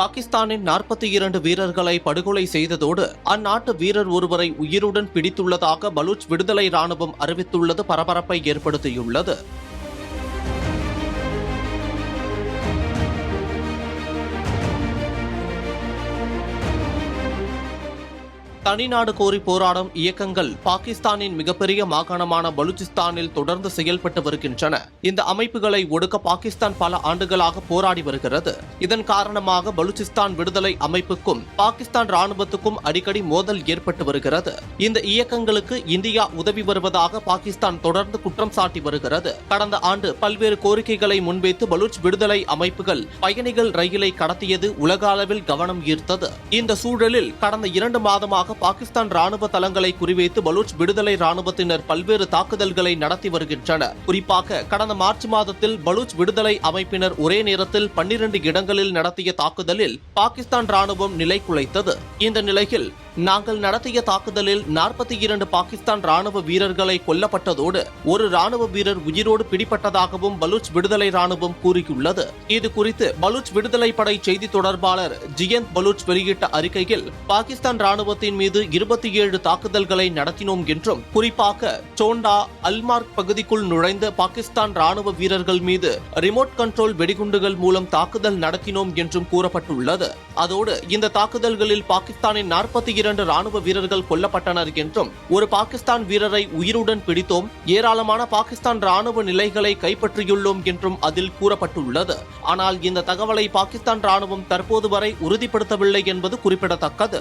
பாகிஸ்தானின் 42 வீரர்களை படுகொலை செய்ததோடு அந்நாட்டு வீரர் ஒருவரை உயிருடன் பிடித்துள்ளதாக பலூச் விடுதலை ராணுவம் அறிவித்துள்ளது பரபரப்பை ஏற்படுத்தியுள்ளது. தனிநாடு கோரி போராடும் இயக்கங்கள் பாகிஸ்தானின் மிகப்பெரிய மாகாணமான பலூச்சிஸ்தானில் தொடர்ந்து செயல்பட்டு வருகின்றன. இந்த அமைப்புகளை ஒடுக்க பாகிஸ்தான் பல ஆண்டுகளாக போராடி வருகிறது. இதன் காரணமாக பலூச்சிஸ்தான் விடுதலை அமைப்புக்கும் பாகிஸ்தான் ராணுவத்துக்கும் அடிக்கடி மோதல் ஏற்பட்டு வருகிறது. இந்த இயக்கங்களுக்கு இந்தியா உதவி வருவதாக பாகிஸ்தான் தொடர்ந்து குற்றம் சாட்டி வருகிறது. கடந்த ஆண்டு பல்வேறு கோரிக்கைகளை முன்வைத்து பலூச் விடுதலை அமைப்புகள் பயணிகள் ரயிலை கடத்தியது உலக அளவில் கவனம் ஈர்த்தது. இந்த சூழலில் கடந்த 2 மாதமாக பாகிஸ்தான் ராணுவ தளங்களை குறிவைத்து பலூச் விடுதலை ராணுவத்தினர் பல்வேறு தாக்குதல்களை நடத்தி வருகின்றனர். குறிப்பாக கடந்த மார்ச் மாதத்தில் பலூச் விடுதலை அமைப்பினர் ஒரே நேரத்தில் 12 இடங்களில் நடத்திய தாக்குதலில் பாகிஸ்தான் ராணுவம் நிலை குலைத்தது. இந்த நிலையில் நாங்கள் நடத்திய தாக்குதலில் 42 பாகிஸ்தான் ராணுவ வீரர்களை கொல்லப்பட்டதோடு ஒரு ராணுவ வீரர் உயிரோடு பிடிபட்டதாகவும் பலூச் விடுதலை ராணுவம் கூறியுள்ளது. இது குறித்து பலூச் விடுதலை படை செய்தி தொடர்பாளர் ஜியந்த் பலூச் வெளியிட்ட அறிக்கையில் பாகிஸ்தான் ராணுவத்தின் மீது 27 தாக்குதல்களை நடத்தினோம் என்றும், குறிப்பாக சோண்டா அல்மார்க் பகுதிக்குள் நுழைந்த பாகிஸ்தான் ராணுவ வீரர்கள் மீது ரிமோட் கண்ட்ரோல் வெடிகுண்டுகள் மூலம் தாக்குதல் நடத்தினோம் என்றும் கூறப்பட்டுள்ளது. அதோடு இந்த தாக்குதல்களில் பாகிஸ்தானின் 42 ராணுவ வீரர்கள் கொல்லப்பட்டனர் என்றும், ஒரு பாகிஸ்தான் வீரரை உயிருடன் பிடித்தோம், ஏராளமான பாகிஸ்தான் ராணுவ நிலைகளை கைப்பற்றியுள்ளோம் என்றும் அதில் கூறப்பட்டுள்ளது. ஆனால் இந்த தகவலை பாகிஸ்தான் ராணுவம் தற்போது வரை உறுதிப்படுத்தவில்லை என்பது குறிப்பிடத்தக்கது.